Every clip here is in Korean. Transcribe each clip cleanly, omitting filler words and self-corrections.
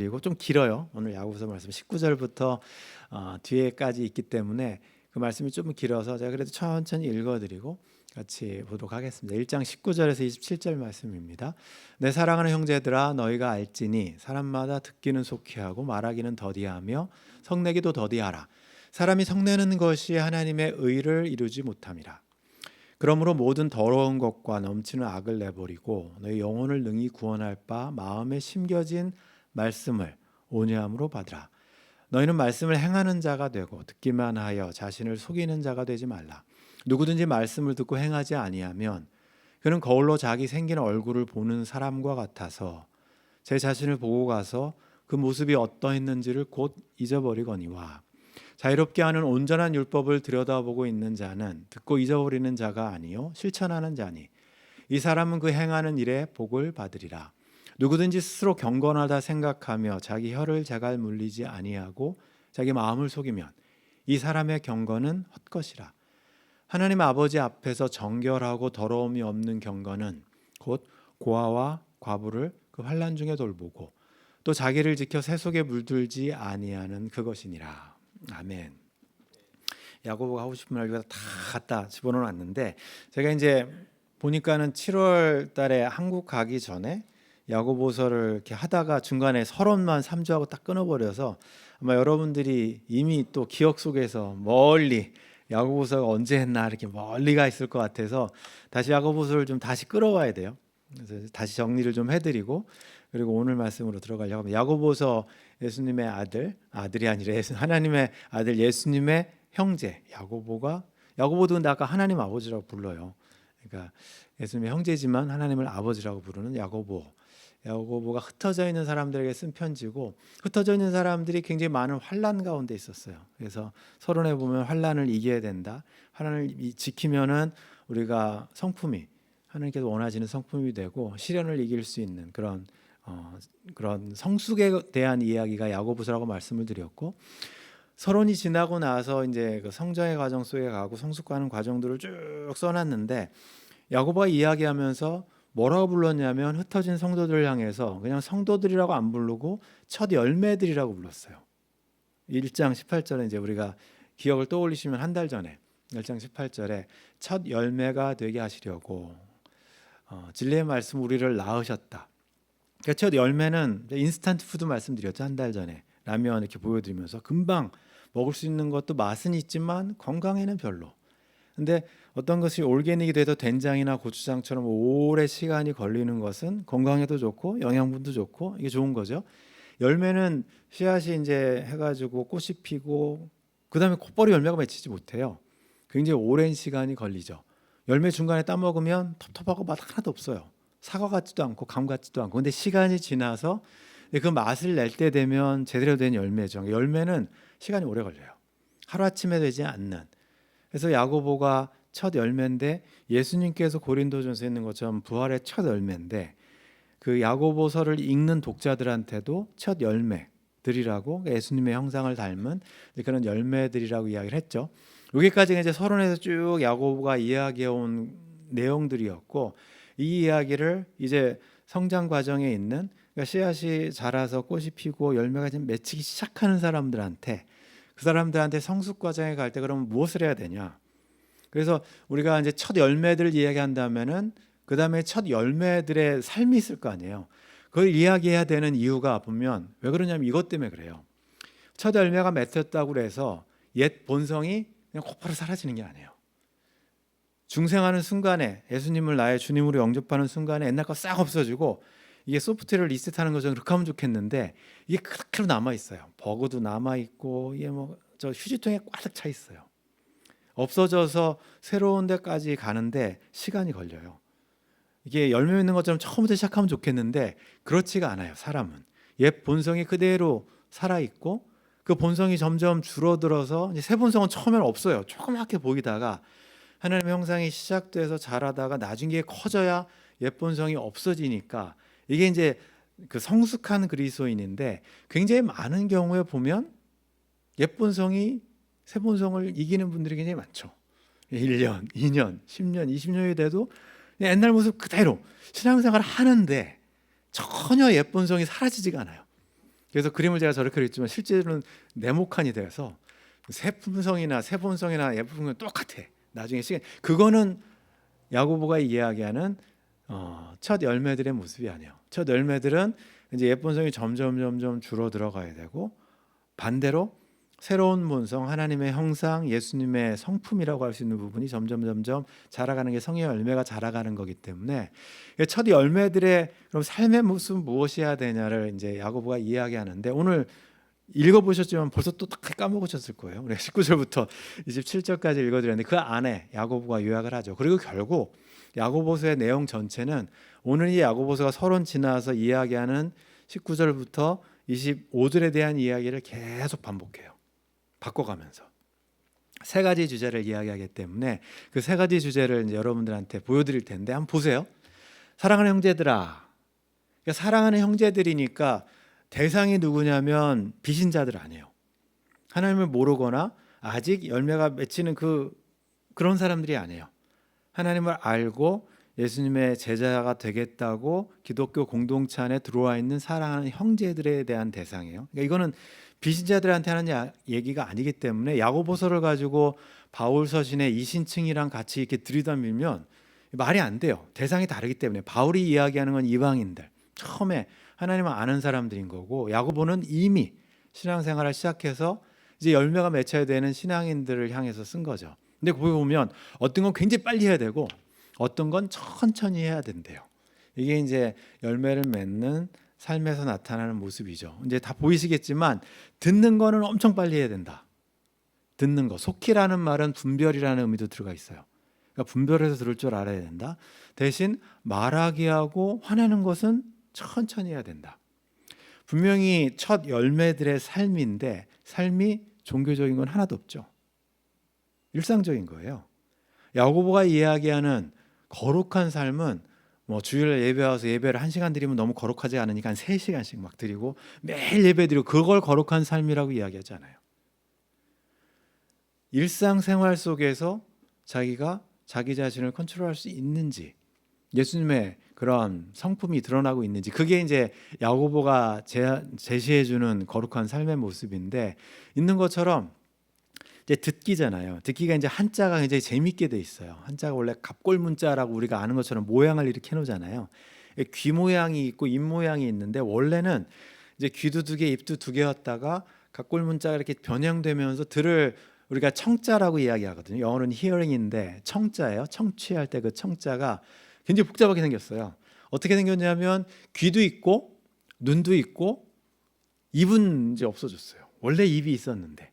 그리고 좀 길어요. 오늘 야고보서 말씀 19절부터 뒤에까지 있기 때문에 그 말씀이 좀 길어서 제가 그래도 천천히 읽어드리고 같이 보도록 하겠습니다. 1장 19절에서 27절 말씀입니다. 내 사랑하는 형제들아, 너희가 알지니 사람마다 듣기는 속히 하고 말하기는 더디하며 성내기도 더디하라. 사람이 성내는 것이 하나님의 의를 이루지 못함이라. 그러므로 모든 더러운 것과 넘치는 악을 내버리고 너희 영혼을 능히 구원할 바 마음에 심겨진 말씀을 온유함으로 받으라. 너희는 말씀을 행하는 자가 되고 듣기만 하여 자신을 속이는 자가 되지 말라. 누구든지 말씀을 듣고 행하지 아니하면 그는 거울로 자기 생긴 얼굴을 보는 사람과 같아서 제 자신을 보고 가서 그 모습이 어떠했는지를 곧 잊어버리거니와. 자유롭게 하는 온전한 율법을 들여다보고 있는 자는 듣고 잊어버리는 자가 아니요 실천하는 자니 이 사람은 그 행하는 일에 복을 받으리라. 누구든지 스스로 경건하다 생각하며 자기 혀를 제갈 물리지 아니하고 자기 마음을 속이면 이 사람의 경건은 헛것이라. 하나님 아버지 앞에서 정결하고 더러움이 없는 경건은 곧 고아와 과부를 그 환난 중에 돌보고 또 자기를 지켜 새 속에 물들지 아니하는 그것이니라. 아멘. 야고보가 하고 싶은 말 다 갖다 집어넣어 놨는데 제가 이제 보니까는 7월 달에 한국 가기 전에 야고보서를 이렇게 하다가 중간에 서론만 3주하고 딱 끊어버려서 아마 여러분들이 이미 또 기억 속에서 멀리 야고보서가 언제 했나 이렇게 멀리 가 있을 것 같아서 다시 야고보서를 좀 다시 끌어와야 돼요. 그래서 다시 정리를 좀 해드리고 그리고 오늘 말씀으로 들어가려고 합니다. 야고보서 예수님의 아들이 아니라 하나님의 아들 예수님의 형제 야고보도 근데 아까 하나님 아버지라고 불러요. 그러니까 예수님의 형제지만 하나님을 아버지라고 부르는 야고보가 흩어져 있는 사람들에게 쓴 편지고 흩어져 있는 사람들이 굉장히 많은 환난 가운데 있었어요. 그래서 서론에 보면 환난을 이겨야 된다. 환난을 지키면은 우리가 성품이 하나님께서 원하시는 성품이 되고 시련을 이길 수 있는 그런 성숙에 대한 이야기가 야고보서라고 말씀을 드렸고 서론이 지나고 나서 이제 그 성장의 과정 속에 가고 성숙하는 과정들을 쭉 써놨는데 야고보가 이야기하면서 뭐라고 불렀냐면 흩어진 성도들을 향해서 그냥 성도들이라고 안 부르고 첫 열매들이라고 불렀어요. 1장 18절에 이제 우리가 기억을 떠올리시면 한 달 전에 1장 18절에 첫 열매가 되게 하시려고 진리의 말씀 우리를 낳으셨다. 그러니까 첫 열매는 인스턴트 푸드 말씀드렸죠. 한 달 전에 라면 이렇게 보여드리면서 금방 먹을 수 있는 것도 맛은 있지만 건강에는 별로. 근데 어떤 것이 올게닉이 돼도 된장이나 고추장처럼 오래 시간이 걸리는 것은 건강에도 좋고 영양분도 좋고 이게 좋은 거죠. 열매는 씨앗이 이제 해가지고 꽃이 피고 그다음에 곧바로 열매가 맺히지 못해요. 굉장히 오랜 시간이 걸리죠. 열매 중간에 따먹으면 텁텁하고 맛 하나도 없어요. 사과 같지도 않고 감 같지도 않고. 근데 시간이 지나서 그 맛을 낼 때 되면 제대로 된 열매죠. 열매는 시간이 오래 걸려요. 하루아침에 되지 않는. 그래서 야고보가 첫 열매인데 예수님께서 고린도전서에 있는 것처럼 부활의 첫 열매인데 그 야고보서를 읽는 독자들한테도 첫 열매들이라고 예수님의 형상을 닮은 그런 열매들이라고 이야기를 했죠. 여기까지가 이제 서론에서 쭉 야고보가 이야기해온 내용들이었고 이 이야기를 이제 성장 과정에 있는 그러니까 씨앗이 자라서 꽃이 피고 열매가 좀 맺히기 시작하는 사람들한테 그 사람들한테 성숙 과정에 갈 때 그러면 무엇을 해야 되냐? 그래서 우리가 이제 첫 열매들을 이야기한다면은 그 다음에 첫 열매들의 삶이 있을 거 아니에요. 그걸 이야기해야 되는 이유가 보면 왜 그러냐면 이것 때문에 그래요. 첫 열매가 맺혔다고 해서 옛 본성이 그냥 곧바로 사라지는 게 아니에요. 중생하는 순간에 예수님을 나의 주님으로 영접하는 순간에 옛날 거 싹 없어지고 이게 소프트웨어를 리셋하는 것처럼 그렇게 하면 좋겠는데 이게 그렇게로 남아 있어요. 버그도 남아 있고 이게 뭐 저 휴지통에 꽉 차 있어요. 없어져서 새로운 데까지 가는데 시간이 걸려요. 이게 열매 맺는 것처럼 처음부터 시작하면 좋겠는데 그렇지가 않아요. 사람은 옛 본성이 그대로 살아 있고 그 본성이 점점 줄어들어서 이제 새 본성은 처음에는 없어요. 조그맣게 보이다가 하나님의 형상이 시작돼서 자라다가 나중에 커져야 옛 본성이 없어지니까 이게 이제 그 성숙한 그리스도인인데 굉장히 많은 경우에 보면 옛 본성이 새 본성을 이기는 분들이 굉장히 많죠. 1년, 2년, 10년, 20년이 돼도 옛날 모습 그대로 신앙생활을 하는데 전혀 옛 본성이 사라지지가 않아요. 그래서 그림을 제가 저렇게 그렸지만 실제로는 네모칸이 돼서 세품성이나 세본성이나 예품성이 똑같아. 나중에 시간 그거는 야고보가 이야기하는 첫 열매들의 모습이 아니에요. 첫 열매들은 이제 예본성이 점점 줄어들어가야 되고 반대로 새로운 본성, 하나님의 형상, 예수님의 성품이라고 할 수 있는 부분이 점점 자라가는 게 성의 열매가 자라가는 거기 때문에 첫 열매들의 그럼 삶의 모습은 무엇이어야 되냐를 이제 야고보가 이야기하는데 오늘 읽어보셨지만 벌써 또 딱 까먹으셨을 거예요. 우리 19절부터 27절까지 읽어드렸는데 그 안에 야고보가 요약을 하죠. 그리고 결국 야고보서의 내용 전체는 오늘 이 야고보서가 서론 지나서 이야기하는 19절부터 25절에 대한 이야기를 계속 반복해요. 바꿔가면서 세 가지 주제를 이야기하기 때문에 그 세 가지 주제를 이제 여러분들한테 보여드릴 텐데 한번 보세요. 사랑하는 형제들아. 그러니까 사랑하는 형제들이니까 대상이 누구냐면 비신자들 아니에요. 하나님을 모르거나 아직 열매가 맺히는 그런 사람들이 아니에요. 하나님을 알고 예수님의 제자가 되겠다고 기독교 공동체 안에 들어와 있는 사랑하는 형제들에 대한 대상이에요. 그러니까 이거는 비신자들한테 하는 얘기가 아니기 때문에 야고보서를 가지고 바울 서신의 이신층이랑 같이 이렇게 들이담으면 말이 안 돼요. 대상이 다르기 때문에 바울이 이야기하는 건 이방인들, 처음에 하나님을 아는 사람들인 거고 야고보는 이미 신앙생활을 시작해서 이제 열매가 맺혀야 되는 신앙인들을 향해서 쓴 거죠. 근데 거기 보면 어떤 건 굉장히 빨리 해야 되고 어떤 건 천천히 해야 된대요. 이게 이제 열매를 맺는 삶에서 나타나는 모습이죠. 이제 다 보이시겠지만 듣는 거는 엄청 빨리 해야 된다. 듣는 거. 속히라는 말은 분별이라는 의미도 들어가 있어요. 그러니까 분별해서 들을 줄 알아야 된다. 대신 말하기 하고 화내는 것은 천천히 해야 된다. 분명히 첫 열매들의 삶인데 삶이 종교적인 건 하나도 없죠. 일상적인 거예요. 야고보가 이야기하는 거룩한 삶은 뭐 주일 예배 와서 예배를 1시간 드리면 너무 거룩하지 않으니까 한 3시간씩 막 드리고 매일 예배 드리고 그걸 거룩한 삶이라고 이야기하지 않아요. 일상생활 속에서 자기가 자기 자신을 컨트롤할 수 있는지 예수님의 그런 성품이 드러나고 있는지 그게 이제 야고보가 제시해 주는 거룩한 삶의 모습인데 있는 것처럼 이제 듣기잖아요. 듣기가 이제 한자가 굉장히 재밌게 돼 있어요. 한자가 원래 갑골문자라고 우리가 아는 것처럼 모양을 이렇게 해놓잖아요. 귀 모양이 있고 입 모양이 있는데 원래는 이제 귀도 2개, 입도 2개였다가 갑골문자가 이렇게 변형되면서 들을 우리가 청자라고 이야기하거든요. 영어로는 hearing인데 청자예요. 청취할 때 그 청자가 굉장히 복잡하게 생겼어요. 어떻게 생겼냐면 귀도 있고 눈도 있고 입은 이제 없어졌어요. 원래 입이 있었는데.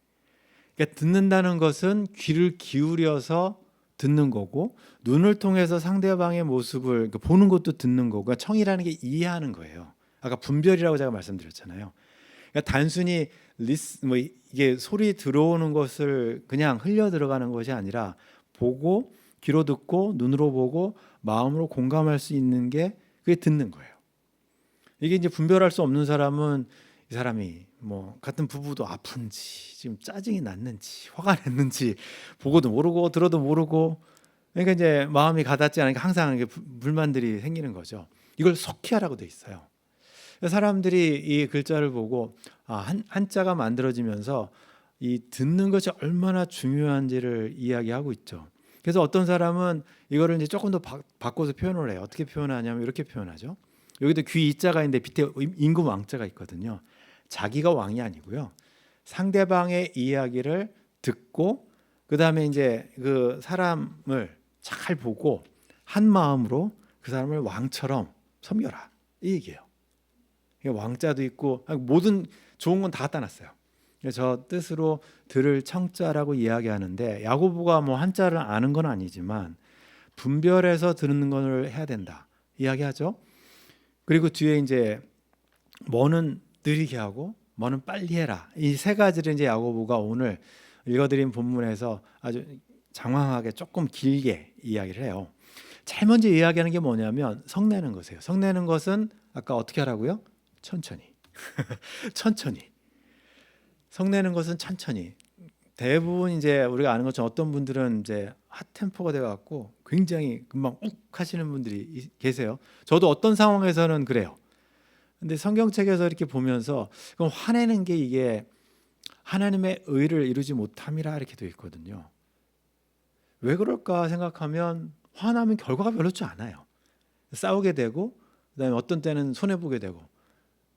그러니까 듣는다는 것은 귀를 기울여서 듣는 거고 눈을 통해서 상대방의 모습을 보는 것도 듣는 거고 청이라는 게 이해하는 거예요. 아까 분별이라고 제가 말씀드렸잖아요. 그러니까 단순히 이게 소리 들어오는 것을 그냥 흘려 들어가는 것이 아니라 보고 귀로 듣고 눈으로 보고 마음으로 공감할 수 있는 게 그게 듣는 거예요. 이게 이제 분별할 수 없는 사람은 이 사람이 뭐 같은 부부도 아픈지 지금 짜증이 났는지 화가 났는지 보고도 모르고 들어도 모르고 그러니까 이제 마음이 가닿지 않으니까 항상 이게 불만들이 생기는 거죠. 이걸 속히 하라고 돼 있어요. 사람들이 이 글자를 보고 한자가 만들어지면서 이 듣는 것이 얼마나 중요한지를 이야기하고 있죠. 그래서 어떤 사람은 이거를 이제 조금 더 바꿔서 표현을 해요. 어떻게 표현하냐면 이렇게 표현하죠. 여기도 귀 이자가 있는데 밑에 임금 왕자가 있거든요. 자기가 왕이 아니고요. 상대방의 이야기를 듣고 그다음에 이제 그 사람을 잘 보고 한 마음으로 그 사람을 왕처럼 섬겨라. 이 얘기예요. 왕자도 있고 모든 좋은 건 다 갖다 놨어요. 저 뜻으로 들을 청자라고 이야기하는데 야고보가 뭐 한자를 아는 건 아니지만 분별해서 듣는 걸 해야 된다 이야기하죠. 그리고 뒤에 이제 뭐는 느리게 하고 뭐는 빨리 해라. 이 세 가지를 이제 야고보가 오늘 읽어드린 본문에서 아주 장황하게 조금 길게 이야기를 해요. 제일 먼저 이야기하는 게 뭐냐면 성내는 것이에요. 성내는 것은 아까 어떻게 하라고요? 천천히. 천천히. 성내는 것은 천천히. 대부분 이제 우리가 아는 것처럼 어떤 분들은 이제 핫템포가 돼 갖고 굉장히 금방 욱 하시는 분들이 계세요. 저도 어떤 상황에서는 그래요. 근데 성경책에서 이렇게 보면서 그럼 화내는 게 이게 하나님의 의를 이루지 못함이라 이렇게 되어 있거든요. 왜 그럴까 생각하면 화나면 결과가 별로 좋지 않아요. 싸우게 되고 그다음에 어떤 때는 손해 보게 되고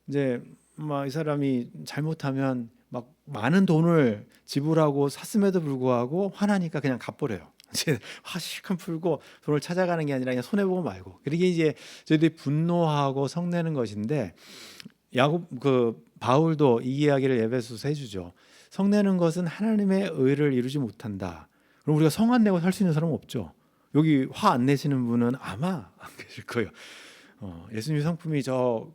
이제 막 이 사람이 잘못하면 막 많은 돈을 지불하고 샀음에도 불구하고 화나니까 그냥 갚버려요. 이제 화 실컷 풀고 돈을 찾아가는 게 아니라 그냥 손해 보고 말고. 그게 이제 저희들이 분노하고 성내는 것인데 야곱 그 바울도 이 이야기를 에베소서 해주죠. 성내는 것은 하나님의 의를 이루지 못한다. 그럼 우리가 성 안 내고 살 수 있는 사람은 없죠. 여기 화 안 내시는 분은 아마 안 계실 거예요. 예수님 성품이 저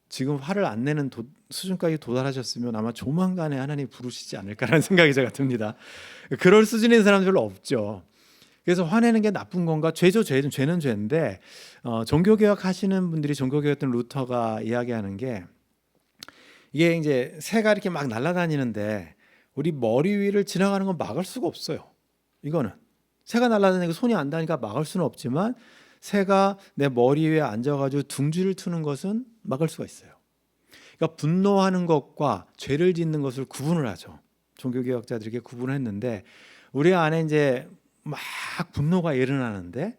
지금 화를 안 내는 수준까지 도달하셨으면 아마 조만간에 하나님 부르시지 않을까라는 생각이 제가 듭니다. 그럴 수준인 사람 별로 없죠. 그래서 화내는 게 나쁜 건가? 죄죠, 죄는 죄인데 종교개혁 하시는 분들이 종교개혁했던 루터가 이야기하는 게 이게 이제 새가 이렇게 막 날아다니는데 우리 머리 위를 지나가는 건 막을 수가 없어요. 이거는 새가 날아다니고 손이 안 닿으니까 막을 수는 없지만 새가 내 머리 위에 앉아가지고 둥지를 트는 것은 막을 수가 있어요. 그러니까 분노하는 것과 죄를 짓는 것을 구분을 하죠. 종교개혁자들에게 구분을 했는데 우리 안에 이제 막 분노가 일어나는데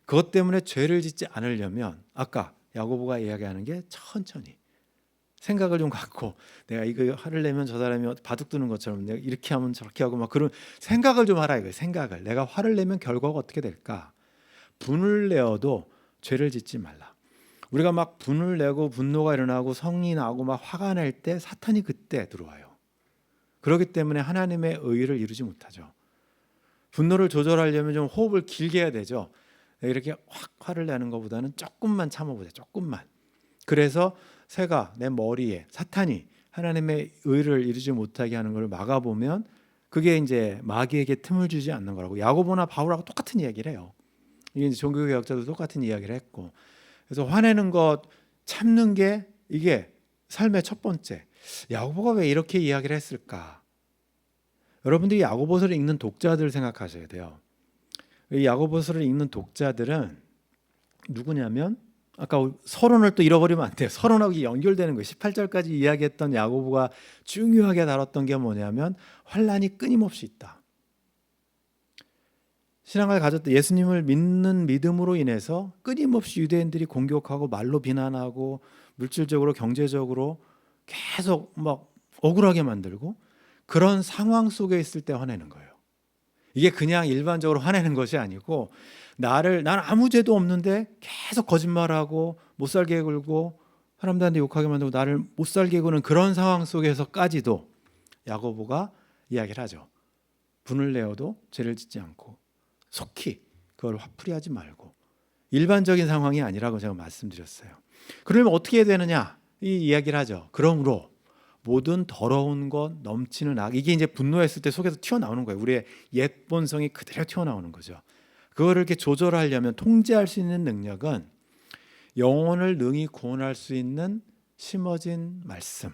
그것 때문에 죄를 짓지 않으려면 아까 야고보가 이야기하는 게 천천히 생각을 좀 갖고 내가 이거 화를 내면 저 사람이 바둑 두는 것처럼 내가 이렇게 하면 저렇게 하고 막 그런 생각을 좀 하라 이거예요. 생각을 내가 화를 내면 결과가 어떻게 될까? 분을 내어도 죄를 짓지 말라. 우리가 막 분을 내고 분노가 일어나고 성이 나고 막 화가 날 때 사탄이 그때 들어와요. 그렇기 때문에 하나님의 의를 이루지 못하죠. 분노를 조절하려면 좀 호흡을 길게 해야 되죠. 이렇게 확 화를 내는 것보다는 조금만 참아보자. 조금만. 그래서 새가 내 머리에 사탄이 하나님의 의를 이루지 못하게 하는 걸 막아보면 그게 이제 마귀에게 틈을 주지 않는 거라고. 야고보나 바울하고 똑같은 이야기를 해요. 이게 이제 종교개혁자도 똑같은 이야기를 했고, 그래서 화내는 것 참는 게 이게 삶의 첫 번째. 야고보가 왜 이렇게 이야기를 했을까? 여러분들이 야고보서를 읽는 독자들 생각하셔야 돼요. 이 야고보서를 읽는 독자들은 누구냐면 아까 서론을 또 잃어버리면 안 돼요. 서론하고 연결되는 거예요. 18절까지 이야기했던 야고보가 중요하게 다뤘던 게 뭐냐면 환난이 끊임없이 있다. 신앙을 가졌던 예수님을 믿는 믿음으로 인해서 끊임없이 유대인들이 공격하고 말로 비난하고 물질적으로 경제적으로 계속 막 억울하게 만들고 그런 상황 속에 있을 때 화내는 거예요. 이게 그냥 일반적으로 화내는 것이 아니고 나는 아무 죄도 없는데 계속 거짓말하고 못살게 굴고 사람들한테 욕하게 만들고 나를 못살게 구는 그런 상황 속에서까지도 야고보가 이야기를 하죠. 분을 내어도 죄를 짓지 않고 속히 그걸 화풀이하지 말고 일반적인 상황이 아니라고 제가 말씀드렸어요. 그러면 어떻게 해야 되느냐 이 이야기를 하죠. 그러므로 모든 더러운 것 넘치는 악 이게 이제 분노했을 때 속에서 튀어나오는 거예요. 우리의 옛 본성이 그대로 튀어나오는 거죠. 그거를 이렇게 조절하려면 통제할 수 있는 능력은 영혼을 능히 구원할 수 있는 심어진 말씀.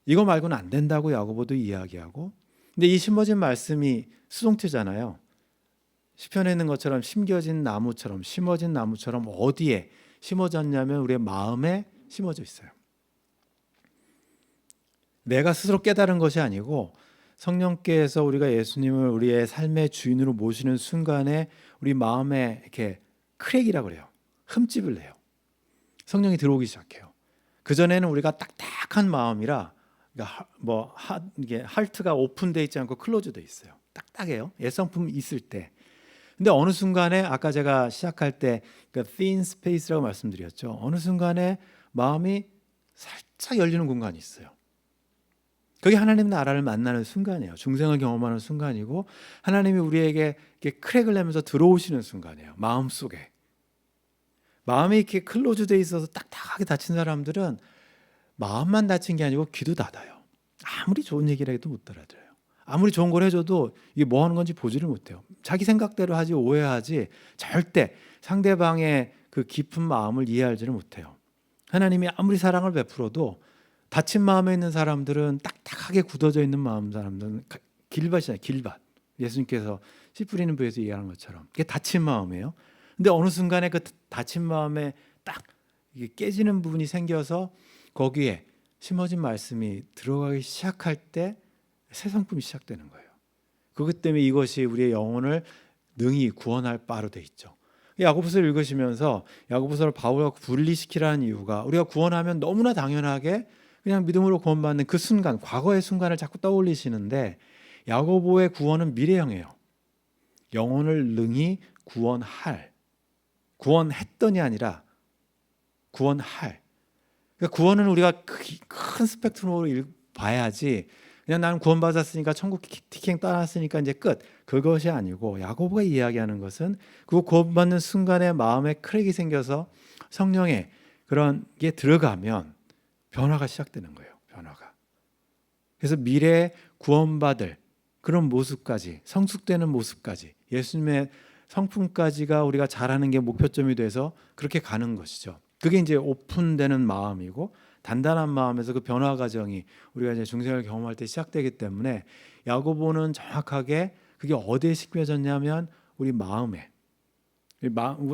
이거 말고는 안 된다고 야고보도 이야기하고 근데 이 심어진 말씀이 수동태잖아요. 시편에 있는 것처럼 심겨진 나무처럼 심어진 나무처럼 어디에 심어졌냐면 우리의 마음에 심어져 있어요. 내가 스스로 깨달은 것이 아니고 성령께서 우리가 예수님을 우리의 삶의 주인으로 모시는 순간에 우리 마음에 이렇게 크랙이라고 그래요. 흠집을 내요. 성령이 들어오기 시작해요. 그전에는 우리가 딱딱한 마음이라 이게 할트가 오픈되어 있지 않고 클로즈되어 있어요. 딱딱해요. 옛성품이 있을 때. 근데 어느 순간에 아까 제가 시작할 때 그러니까 thin space라고 말씀드렸죠. 어느 순간에 마음이 살짝 열리는 공간이 있어요. 그게 하나님 나라를 만나는 순간이에요. 중생을 경험하는 순간이고 하나님이 우리에게 이렇게 크랙을 내면서 들어오시는 순간이에요. 마음속에. 마음이 이렇게 클로즈되어 있어서 딱딱하게 닫힌 사람들은 마음만 닫힌 게 아니고 귀도 닫아요. 아무리 좋은 얘기를 해도 못 들어들어요. 아무리 좋은 걸 해줘도 이게 뭐 하는 건지 보지를 못해요. 자기 생각대로 하지 오해하지 절대 상대방의 그 깊은 마음을 이해하지를 못해요. 하나님이 아무리 사랑을 베풀어도 닫힌 마음에 있는 사람들은 딱딱하게 굳어져 있는 마음 사람들은 길밭이잖아요. 길밭. 예수님께서 씨 뿌리는 부에서 얘기하는 것처럼 그게 닫힌 마음이에요. 근데 어느 순간에 그 닫힌 마음에 딱 이게 깨지는 부분이 생겨서 거기에 심어진 말씀이 들어가기 시작할 때 새 성품이 시작되는 거예요. 그것 때문에 이것이 우리의 영혼을 능히 구원할 바로 돼 있죠. 야고보서를 읽으시면서 야고보서를 바울과 분리시키라는 이유가 우리가 구원하면 너무나 당연하게 그냥 믿음으로 구원받는 그 순간, 과거의 순간을 자꾸 떠올리시는데 야고보의 구원은 미래형이에요. 영혼을 능히 구원했더니 아니라 구원할. 그러니까 구원은 우리가 큰 스펙트럼으로 봐야지 그냥 나는 구원받았으니까 천국 티켓 따놨으니까 이제 끝. 그것이 아니고 야고보가 이야기하는 것은 그 구원받는 순간에 마음에 크랙이 생겨서 성령의 그런 게 들어가면 변화가 시작되는 거예요. 변화가. 그래서 미래에 구원받을 그런 모습까지, 성숙되는 모습까지, 예수님의 성품까지가 우리가 잘하는 게 목표점이 돼서 그렇게 가는 것이죠. 그게 이제 오픈되는 마음이고 단단한 마음에서 그 변화 과정이 우리가 이제 중생을 경험할 때 시작되기 때문에 야고보는 정확하게 그게 어디에 식혀졌냐면 우리 마음에,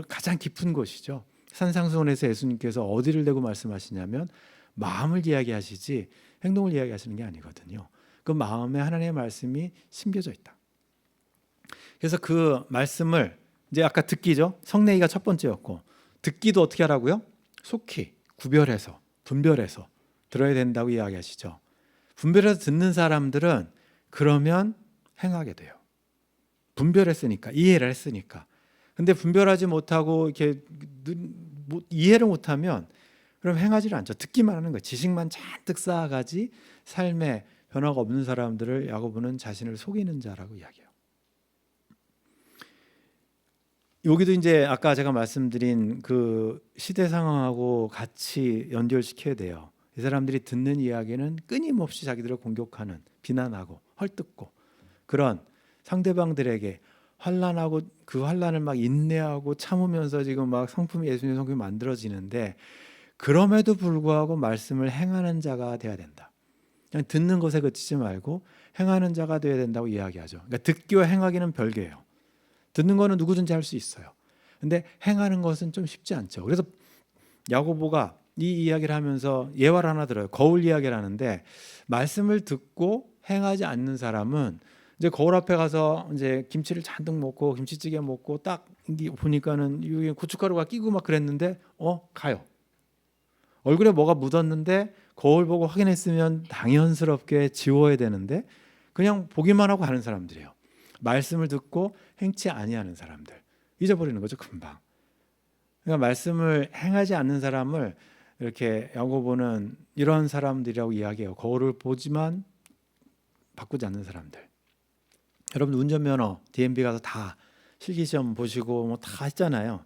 가장 깊은 곳이죠. 산상수훈에서 예수님께서 어디를 대고 말씀하시냐면 마음을 이야기하시지 행동을 이야기하시는 게 아니거든요. 그 마음에 하나님의 말씀이 심겨져 있다. 그래서 그 말씀을 이제 아까 듣기죠. 성내기가 첫 번째였고 듣기도 어떻게 하라고요? 속히 구별해서 분별해서 들어야 된다고 이야기하시죠. 분별해서 듣는 사람들은 그러면 행하게 돼요. 분별했으니까, 이해를 했으니까. 근데 분별하지 못하고 이렇게 이해를 못하면 그럼 행하지를 않죠. 듣기만 하는 거예요. 지식만 잔뜩 쌓아가지 삶에 변화가 없는 사람들을 야고보는 자신을 속이는 자라고 이야기해요. 여기도 이제 아까 제가 말씀드린 그 시대 상황하고 같이 연결시켜야 돼요. 이 사람들이 듣는 이야기는 끊임없이 자기들을 공격하는, 비난하고 헐뜯고 그런 상대방들에게 환난하고 그 환난을 막 인내하고 참으면서 지금 막 성품이 예수님의 성품이 만들어지는데 그럼에도 불구하고 말씀을 행하는 자가 돼야 된다. 그냥 듣는 것에 그치지 말고 행하는 자가 돼야 된다고 이야기하죠. 그러니까 듣기와 행하기는 별개예요. 듣는 거는 누구든지 할 수 있어요. 근데 행하는 것은 좀 쉽지 않죠. 그래서 야고보가 이 이야기를 하면서 예화를 하나 들어요. 거울 이야기를 하는데 말씀을 듣고 행하지 않는 사람은 이제 거울 앞에 가서 이제 김치를 잔뜩 먹고 김치찌개 먹고 딱 보니까는 여기 고춧가루가 끼고 막 그랬는데 가요. 얼굴에 뭐가 묻었는데 거울 보고 확인했으면 당연스럽게 지워야 되는데 그냥 보기만 하고 가는 사람들이에요. 말씀을 듣고 행치 아니하는 사람들 잊어버리는 거죠. 금방. 그러니까 말씀을 행하지 않는 사람을 이렇게 야고보는 이런 사람들이라고 이야기해요. 거울을 보지만 바꾸지 않는 사람들. 여러분 운전면허 DMV 가서 다 실기시험 보시고 뭐 다 했잖아요.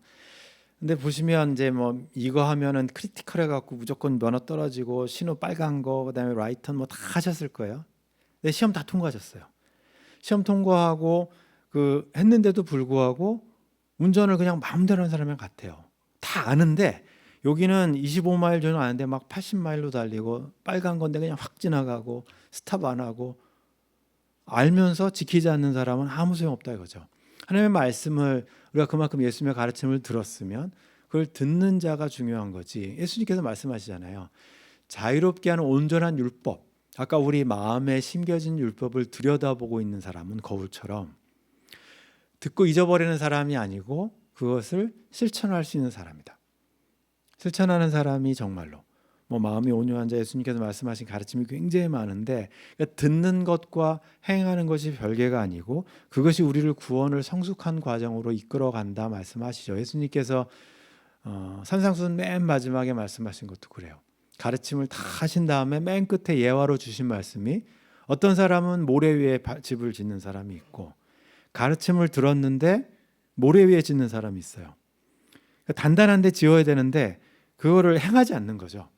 근데 보시면 이제 뭐 이거 하면은 크리티컬 해갖고 무조건 면허 떨어지고 신호 빨간 거 그다음에 라이턴 뭐 다 하셨을 거예요. 근데 시험 다 통과하셨어요. 시험 통과하고 그 했는데도 불구하고 운전을 그냥 마음대로 하는 사람이랑 같아요. 다 아는데 여기는 25마일 전후 아는데 막 80마일로 달리고 빨간 건데 그냥 확 지나가고 스탑 안 하고 알면서 지키지 않는 사람은 아무 소용없다 이거죠. 하나님의 말씀을 우리가 그만큼 예수님의 가르침을 들었으면 그걸 듣는 자가 중요한 거지. 예수님께서 말씀하시잖아요. 자유롭게 하는 온전한 율법. 아까 우리 마음에 심겨진 율법을 들여다보고 있는 사람은 거울처럼 듣고 잊어버리는 사람이 아니고 그것을 실천할 수 있는 사람이다. 실천하는 사람이 정말로 뭐 마음이 온유한 자 예수님께서 말씀하신 가르침이 굉장히 많은데 그러니까 듣는 것과 행하는 것이 별개가 아니고 그것이 우리를 구원을 성숙한 과정으로 이끌어간다 말씀하시죠. 예수님께서 산상수훈 맨 마지막에 말씀하신 것도 그래요. 가르침을 다 하신 다음에 맨 끝에 예화로 주신 말씀이 어떤 사람은 모래 위에 집을 짓는 사람이 있고 가르침을 들었는데 모래 위에 짓는 사람이 있어요. 그러니까 단단한데 지어야 되는데 그거를 행하지 않는 거죠.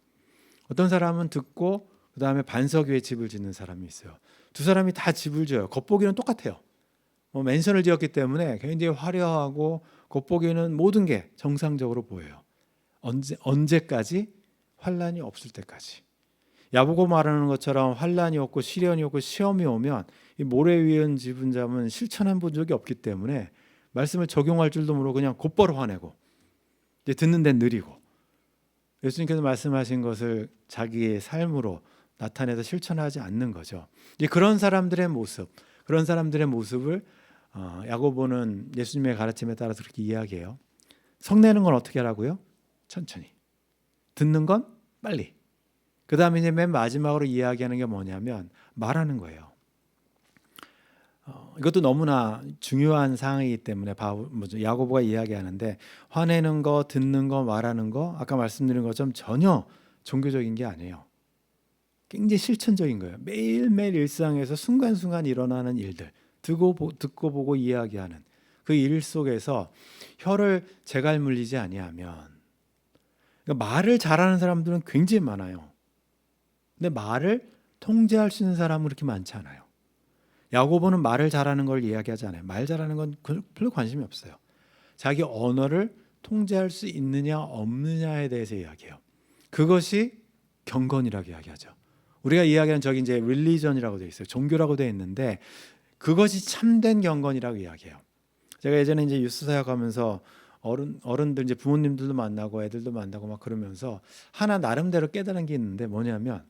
어떤 사람은 듣고 그 다음에 반석 위에 집을 짓는 사람이 있어요. 두 사람이 다 집을 지어요. 겉보기는 똑같아요. 맨션을 지었기 때문에 굉장히 화려하고 겉보기에는 모든 게 정상적으로 보여요. 언제까지? 환란이 없을 때까지. 야고보 말하는 것처럼 환란이 없고 시련이 없고 시험이 오면 이 모래 위에 집은 자는 실천한 본 적이 없기 때문에 말씀을 적용할 줄도 모르고 그냥 곧바로 화내고 이제 듣는 데는 느리고 예수님께서 말씀하신 것을 자기의 삶으로 나타내서 실천하지 않는 거죠. 이제 그런 사람들의 모습을 야고보는 예수님의 가르침에 따라서 그렇게 이야기해요. 성내는 건 어떻게 하라고요? 천천히. 듣는 건 빨리. 그 다음에 이제 맨 마지막으로 이야기하는 게 뭐냐면 말하는 거예요. 이것도 너무나 중요한 사항이기 때문에 야고보가 이야기하는데, 화내는 거, 듣는 거, 말하는 거, 아까 말씀드린 것처럼 전혀 종교적인 게 아니에요. 굉장히 실천적인 거예요. 매일매일 일상에서 순간순간 일어나는 일들, 듣고 보고 이야기하는 그 일 속에서 혀를 제갈 물리지 아니하면, 그러니까 말을 잘하는 사람들은 굉장히 많아요. 근데 말을 통제할 수 있는 사람은 그렇게 많지 않아요. 야고보는 말을 잘하는 걸 이야기하지 않아요. 말 잘하는 건 별로 관심이 없어요. 자기 언어를 통제할 수 있느냐 없느냐에 대해서 이야기해요. 그것이 경건이라고 이야기하죠. 우리가 이야기하는 저기 이제 릴리전이라고 되어 있어요. 종교라고 되어 있는데 그것이 참된 경건이라고 이야기해요. 제가 예전에 이제 유스 사역하면서 어른들 이제 부모님들도 만나고 애들도 만나고 막 그러면서 하나 나름대로 깨달은 게 있는데, 뭐냐면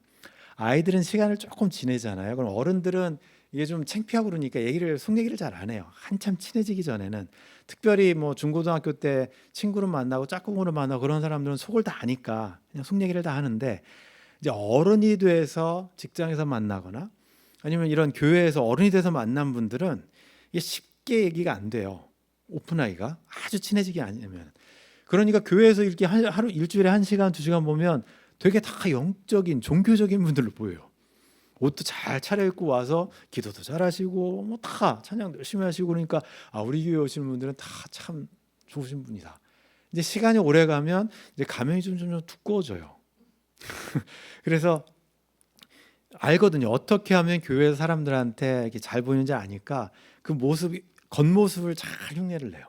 아이들은 시간을 조금 지내잖아요. 그럼 어른들은 이게 좀 창피하고 그러니까 속 얘기를 잘 안 해요. 한참 친해지기 전에는. 특별히 뭐 중고등학교 때 친구를 만나고 짝꿍으로 만나고 그런 사람들은 속을 다 아니까 그냥 속 얘기를 다 하는데, 이제 어른이 돼서 직장에서 만나거나 아니면 이런 교회에서 어른이 돼서 만난 분들은 이게 쉽게 얘기가 안 돼요. 오픈하기가 아주 친해지기 아니면. 그러니까 교회에서 이렇게 하루 일주일에 1시간 2시간 보면 되게 다 영적인 종교적인 분들로 보여요. 옷도 잘 차려입고 와서 기도도 잘하시고 뭐 다 찬양도 열심히 하시고, 그러니까 우리 교회 오시는 분들은 다 참 좋으신 분이다. 이제 시간이 오래 가면 이제 가면이 좀 두꺼워져요. 그래서 알거든요. 어떻게 하면 교회 사람들한테 이렇게 잘 보이는지 아니까 그 겉모습을 잘 흉내를 내요.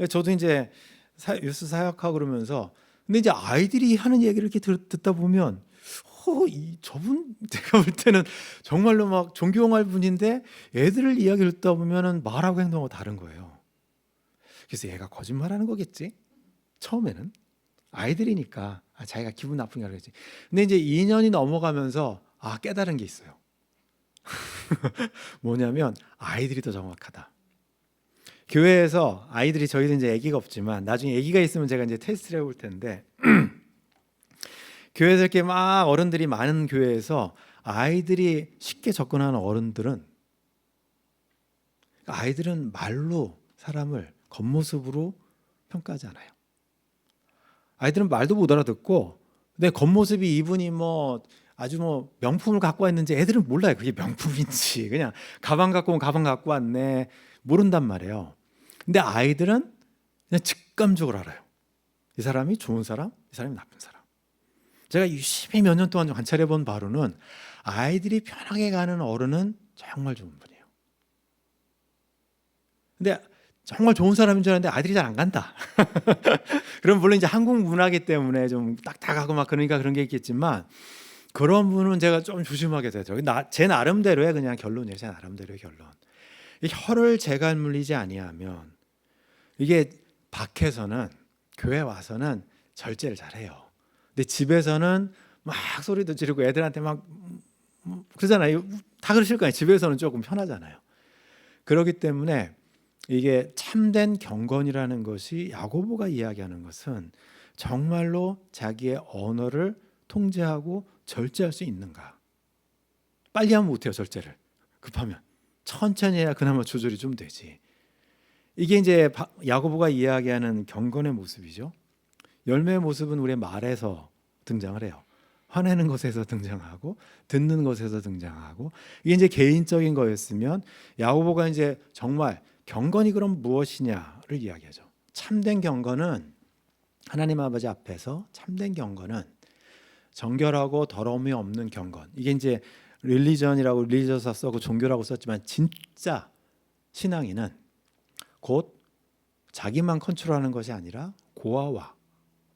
저도 이제 유스 사역하고 그러면서, 근데 이제 아이들이 하는 얘기를 이렇게 듣다 보면 저분 제가 볼 때는 정말로 막 존경할 분인데 애들 이야기를 듣다 보면은 말하고 행동하고 다른 거예요. 그래서 얘가 거짓말하는 거겠지? 처음에는 아이들이니까 자기가 기분 나쁘게 하겠지. 근데 이제 2년이 넘어가면서 깨달은 게 있어요. 뭐냐면 아이들이 더 정확하다. 교회에서 아이들이, 저희도 이제 아기가 없지만 나중에 아기가 있으면 제가 이제 테스트를 해볼 텐데 교회에서 이렇게 막 어른들이 많은 교회에서 아이들이 쉽게 접근하는 어른들은, 아이들은 말로 사람을 겉모습으로 평가하지 않아요. 아이들은 말도 못 알아듣고, 근데 겉모습이 이분이 아주 명품을 갖고 왔는지 애들은 몰라요. 그게 명품인지. 그냥 가방 갖고 온 가방 갖고 왔네, 모른단 말이에요. 근데 아이들은 그냥 직감적으로 알아요. 이 사람이 좋은 사람, 이 사람이 나쁜 사람. 제가 유심히 몇 년 동안 관찰해 본 바로는 아이들이 편하게 가는 어른은 정말 좋은 분이에요. 근데 정말 좋은 사람인 줄 알았는데 아이들이 잘 안 간다. 그럼 물론 이제 한국 문화기 때문에 좀 딱딱하고 막 그러니까 그런 게 있겠지만, 그런 분은 제가 좀 조심하게 되죠. 제 나름대로의 그냥 결론이에요. 제 나름대로의 결론. 이 혀를 제갈 물리지 아니하면, 이게 밖에서는, 교회 와서는 절제를 잘해요. 근데 집에서는 막 소리도 지르고 애들한테 막 그러잖아요. 다 그러실 거 아니에요. 집에서는 조금 편하잖아요. 그렇기 때문에 이게 참된 경건이라는 것이, 야고보가 이야기하는 것은 정말로 자기의 언어를 통제하고 절제할 수 있는가. 빨리 하면 못해요. 절제를. 급하면. 천천히 해야 그나마 조절이 좀 되지. 이게 이제 야고보가 이야기하는 경건의 모습이죠. 열매의 모습은 우리의 말에서 등장을 해요. 화내는 것에서 등장하고 듣는 것에서 등장하고, 이게 이제 개인적인 거였으면 야고보가 이제 정말 경건이 그럼 무엇이냐를 이야기하죠. 참된 경건은, 하나님 아버지 앞에서 참된 경건은 정결하고 더러움이 없는 경건. 이게 이제 릴리저서 써고 종교라고 썼지만, 진짜 신앙인은 곧 자기만 컨트롤하는 것이 아니라 고아와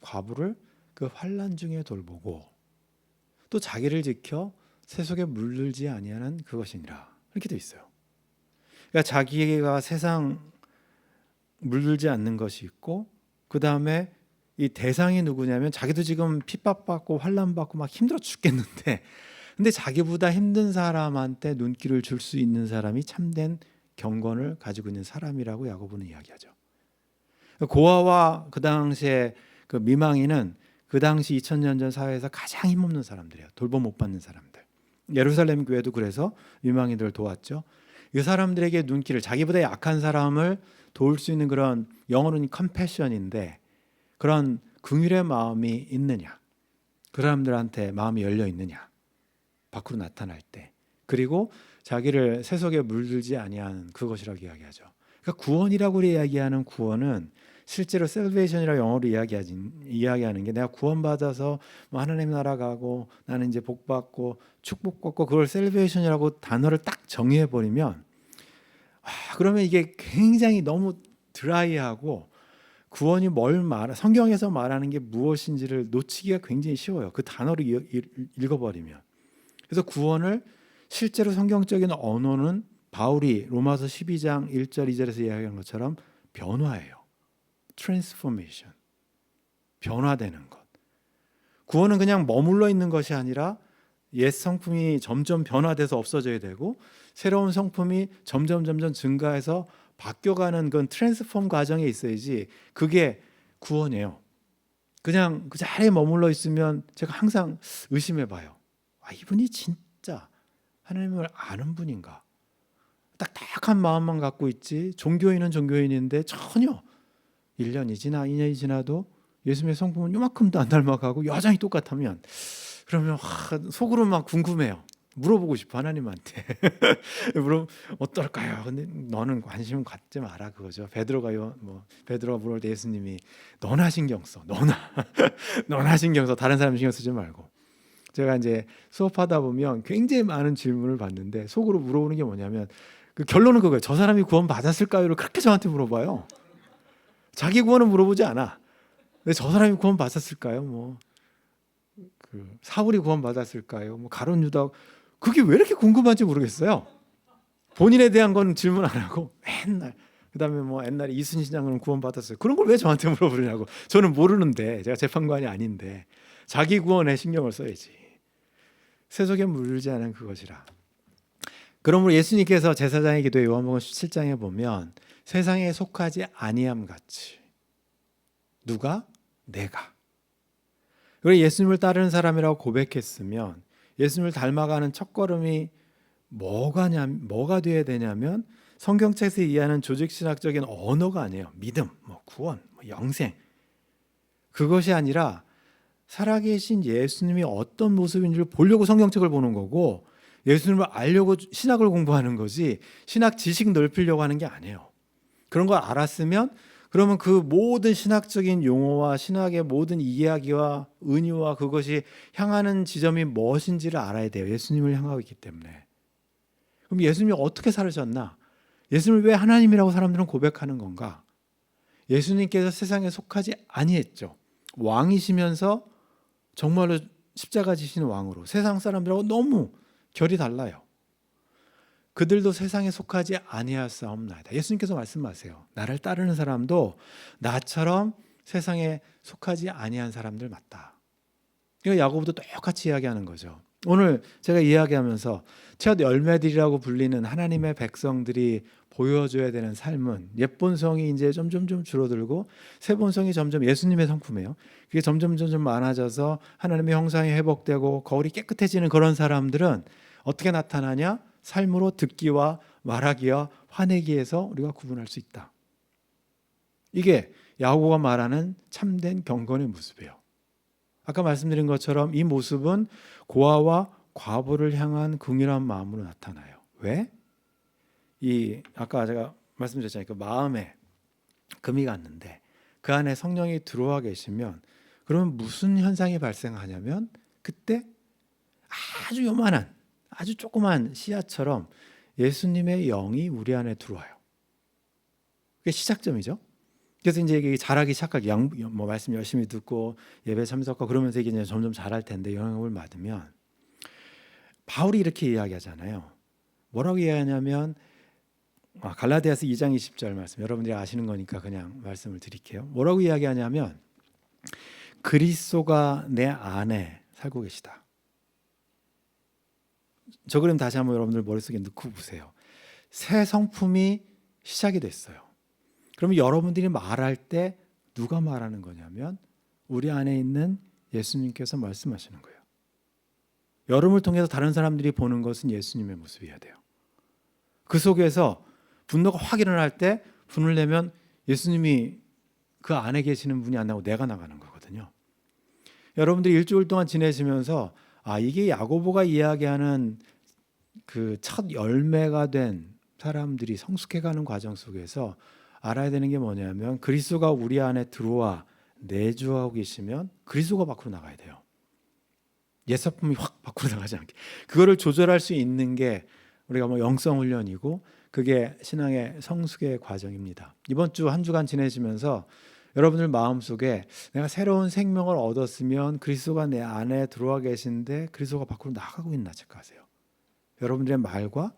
과부를 그 환난 중에 돌보고 또 자기를 지켜 세속에 물들지 아니하는 그것이니라. 이렇게 돼 있어요. 그러니까 자기가 세상 물들지 않는 것이 있고, 그 다음에 이 대상이 누구냐면 자기도 지금 핍박받고 환난받고 막 힘들어 죽겠는데 근데 자기보다 힘든 사람한테 눈길을 줄 수 있는 사람이 참된 경건을 가지고 있는 사람이라고 야고보는 이야기하죠. 고아와 그 당시에 그 미망인은 그 당시 2000년 전 사회에서 가장 힘없는 사람들이에요. 돌봄 못 받는 사람들. 예루살렘 교회도 그래서 미망인들을 도왔죠. 이 사람들에게 눈길을 자기보다 약한 사람을 도울 수 있는 그런 영어로는 컴패션인데 그런 긍휼의 마음이 있느냐, 그 사람들한테 마음이 열려 있느냐, 밖으로 나타날 때, 그리고 자기를 세속에 물들지 아니하는 그것이라고 이야기하죠. 그러니까 구원이라고 이야기하는 구원은 실제로 셀베이션이라고 영어로 이야기하는 게 내가 구원받아서 뭐 하나님 나라 가고 나는 이제 복 받고 축복받고 그걸 셀베이션이라고 단어를 딱 정의해 버리면 그러면 이게 굉장히 너무 드라이하고 구원이 성경에서 말하는 게 무엇인지를 놓치기가 굉장히 쉬워요. 그 단어를 읽어버리면. 그래서 구원을 실제로 성경적인 언어는 바울이 로마서 12장 1절 2절에서 이야기한 것처럼 변화예요. 트랜스포메이션. 변화되는 것. 구원은 그냥 머물러 있는 것이 아니라 옛 성품이 점점 변화돼서 없어져야 되고 새로운 성품이 점점 증가해서 바뀌어가는 그런 트랜스폼 과정에 있어야지 그게 구원이에요. 그냥 그 자리에 머물러 있으면 제가 항상 의심해 봐요. 이분이 진짜 하나님을 아는 분인가? 딱딱한 마음만 갖고 있지 종교인은 종교인인데 전혀 1년이 지나 2년이 지나도 예수님의 성품은 요만큼도 안 닮아가고 여전히 똑같으면 그러면 속으로 막 궁금해요. 물어보고 싶어 하나님한테. 물어 어떨까요? 근데 너는 관심 갖지 마라 그거죠. 베드로가 물을 때 예수님이 너나 신경 써. 너나 신경 써. 다른 사람 신경 쓰지 말고. 제가 이제 수업하다 보면 굉장히 많은 질문을 받는데 속으로 물어보는 게 뭐냐면 그 결론은 그거예요. 저 사람이 구원 받았을까요를 그렇게 저한테 물어봐요. 자기 구원은 물어보지 않아. 근데 저 사람이 구원 받았을까요? 사울이 구원 받았을까요? 가룟 유다 그게 왜 이렇게 궁금한지 모르겠어요. 본인에 대한 건 질문 안 하고 맨날 그다음에 옛날에 이순신 장군은 구원 받았어요. 그런 걸 왜 저한테 물어보냐고. 저는 모르는데 제가 재판관이 아닌데 자기 구원에 신경을 써야지. 세속에 물들지 않은 그것이라. 그러므로 예수님께서 제사장의 기도에 요한복음 17장에 보면 세상에 속하지 아니함 같이 누가? 내가. 그리고 예수님을 따르는 사람이라고 고백했으면 예수님을 닮아가는 첫걸음이 뭐가 돼야 되냐면 성경책에서 이해하는 조직신학적인 언어가 아니에요. 믿음, 구원, 영생. 그것이 아니라 살아계신 예수님이 어떤 모습인지를 보려고 성경책을 보는 거고 예수님을 알려고 신학을 공부하는 거지 신학 지식 넓히려고 하는 게 아니에요. 그런 걸 알았으면 그러면 그 모든 신학적인 용어와 신학의 모든 이야기와 은유와 그것이 향하는 지점이 무엇인지를 알아야 돼요. 예수님을 향하고 있기 때문에. 그럼 예수님이 어떻게 살으셨나? 예수님을 왜 하나님이라고 사람들은 고백하는 건가? 예수님께서 세상에 속하지 아니했죠. 왕이시면서 정말로 십자가 지신 왕으로 세상 사람들하고 너무 결이 달라요. 그들도 세상에 속하지 아니하사옵나이다. 예수님께서 말씀하세요. 나를 따르는 사람도 나처럼 세상에 속하지 아니한 사람들 맞다. 이거 야고보도 똑같이 이야기하는 거죠. 오늘 제가 이야기하면서 첫 열매들이라고 불리는 하나님의 백성들이 보여줘야 되는 삶은 옛 본성이 이제 점점 줄어들고 새 본성이 점점 예수님의 성품이에요. 그게 점점 많아져서 하나님의 형상이 회복되고 거울이 깨끗해지는 그런 사람들은 어떻게 나타나냐? 삶으로 듣기와 말하기와 화내기에서 우리가 구분할 수 있다. 이게 야고보가 말하는 참된 경건의 모습이에요. 아까 말씀드린 것처럼 이 모습은 고아와 과부를 향한 긍휼한 마음으로 나타나요. 왜? 아까 제가 말씀드렸잖아요. 그 마음에 금이 갔는데 그 안에 성령이 들어와 계시면 그러면 무슨 현상이 발생하냐면 그때 아주 요만한 아주 조그만 씨앗처럼 예수님의 영이 우리 안에 들어와요. 그게 시작점이죠. 그래서 이제 이게 자라기 시작하기 말씀 열심히 듣고 예배 참석하고 그러면서 이게 이제 점점 자랄 텐데 영향을 받으면 바울이 이렇게 이야기하잖아요. 뭐라고 이야기하냐면 갈라디아서 2장 20절 말씀 여러분들이 아시는 거니까 그냥 말씀을 드릴게요. 뭐라고 이야기하냐면 그리스도가 내 안에 살고 계시다. 저 그림 다시 한번 여러분들 머릿속에 넣고 보세요. 새 성품이 시작이 됐어요. 그러면 여러분들이 말할 때 누가 말하는 거냐면 우리 안에 있는 예수님께서 말씀하시는 거예요. 여러분을 통해서 다른 사람들이 보는 것은 예수님의 모습이어야 돼요. 그 속에서 분노가 확 일어날 때 분을 내면 예수님이 그 안에 계시는 분이 안 나오고 내가 나가는 거거든요. 여러분들이 일주일 동안 지내시면서 이게 야고보가 이야기하는 그 첫 열매가 된 사람들이 성숙해가는 과정 속에서 알아야 되는 게 뭐냐면 그리스도가 우리 안에 들어와 내주하고 계시면 그리스도가 밖으로 나가야 돼요. 옛사품이 확 밖으로 나가지 않게. 그거를 조절할 수 있는 게 우리가 영성 훈련이고 그게 신앙의 성숙의 과정입니다. 이번 주 한 주간 지내시면서 여러분들 마음속에 내가 새로운 생명을 얻었으면 그리스도가 내 안에 들어와 계신데 그리스도가 밖으로 나가고 있나 체크하세요. 여러분들의 말과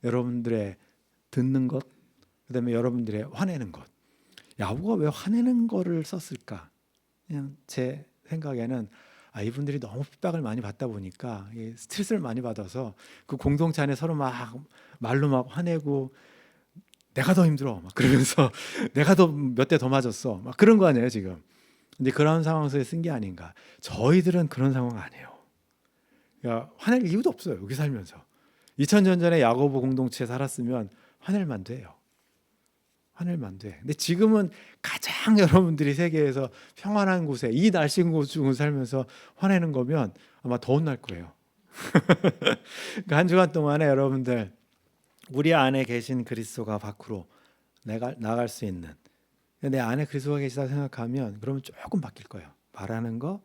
여러분들의 듣는 것, 그다음에 여러분들의 화내는 것. 야고보가 왜 화내는 거를 썼을까? 그냥 제 생각에는 이분들이 너무 핍박을 많이 받다 보니까 스트레스를 많이 받아서 그 공동체 안에 서로 막 말로 막 화내고 내가 더 힘들어 막 그러면서 내가 더 몇 대 더 맞았어 막 그런 거 아니에요 지금. 근데 그런 상황 속에 쓴 게 아닌가. 저희들은 그런 상황 아니에요. 그러니까 화낼 이유도 없어요. 여기 살면서 2000년 전에 야고보 공동체에 살았으면 화낼만 돼요. 화낼만 돼. 근데 지금은 가장 여러분들이 세계에서 평안한 곳에 이 날씨 중에 살면서 화내는 거면 아마 더 혼날 거예요. 그러니까 한 주간 동안에 여러분들 우리 안에 계신 그리스도가 밖으로 나갈 수 있는 내 안에 그리스도가 계시다 생각하면 그러면 조금 바뀔 거예요. 말하는 거,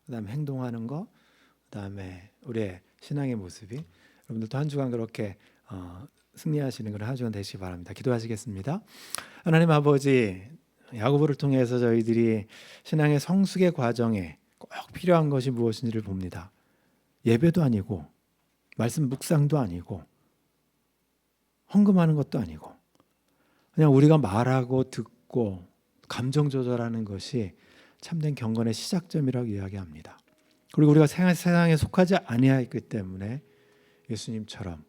그다음에 행동하는 거, 그다음에 우리의 신앙의 모습이 여러분들도 한 주간 그렇게 승리하시는 그런 한 주간 되시기 바랍니다. 기도하시겠습니다. 하나님 아버지, 야고보를 통해서 저희들이 신앙의 성숙의 과정에 꼭 필요한 것이 무엇인지를 봅니다. 예배도 아니고 말씀 묵상도 아니고 헌금하는 것도 아니고 그냥 우리가 말하고 듣고 감정 조절하는 것이 참된 경건의 시작점이라고 이야기합니다. 그리고 우리가 세상에 속하지 아니하였기 때문에 예수님처럼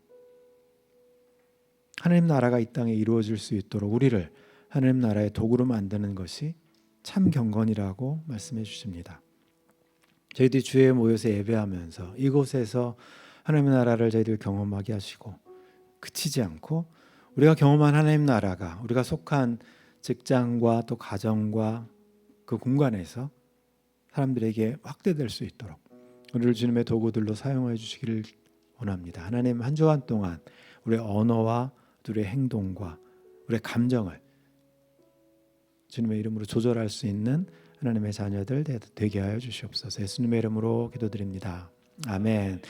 하나님 나라가 이 땅에 이루어질 수 있도록 우리를 하나님 나라의 도구로 만드는 것이 참 경건이라고 말씀해 주십니다. 저희들이 주에 모여서 예배하면서 이곳에서 하나님의 나라를 저희들 경험하게 하시고 그치지 않고 우리가 경험한 하나님 나라가 우리가 속한 직장과 또 가정과 그 공간에서 사람들에게 확대될 수 있도록 우리를 주님의 도구들로 사용해 주시기를 원합니다. 하나님 한 주간 동안 우리의 언어와 우리의 행동과 우리의 감정을 주님의 이름으로 조절할 수 있는 하나님의 자녀들 되게 하여 주시옵소서. 예수님의 이름으로 기도드립니다. 아멘.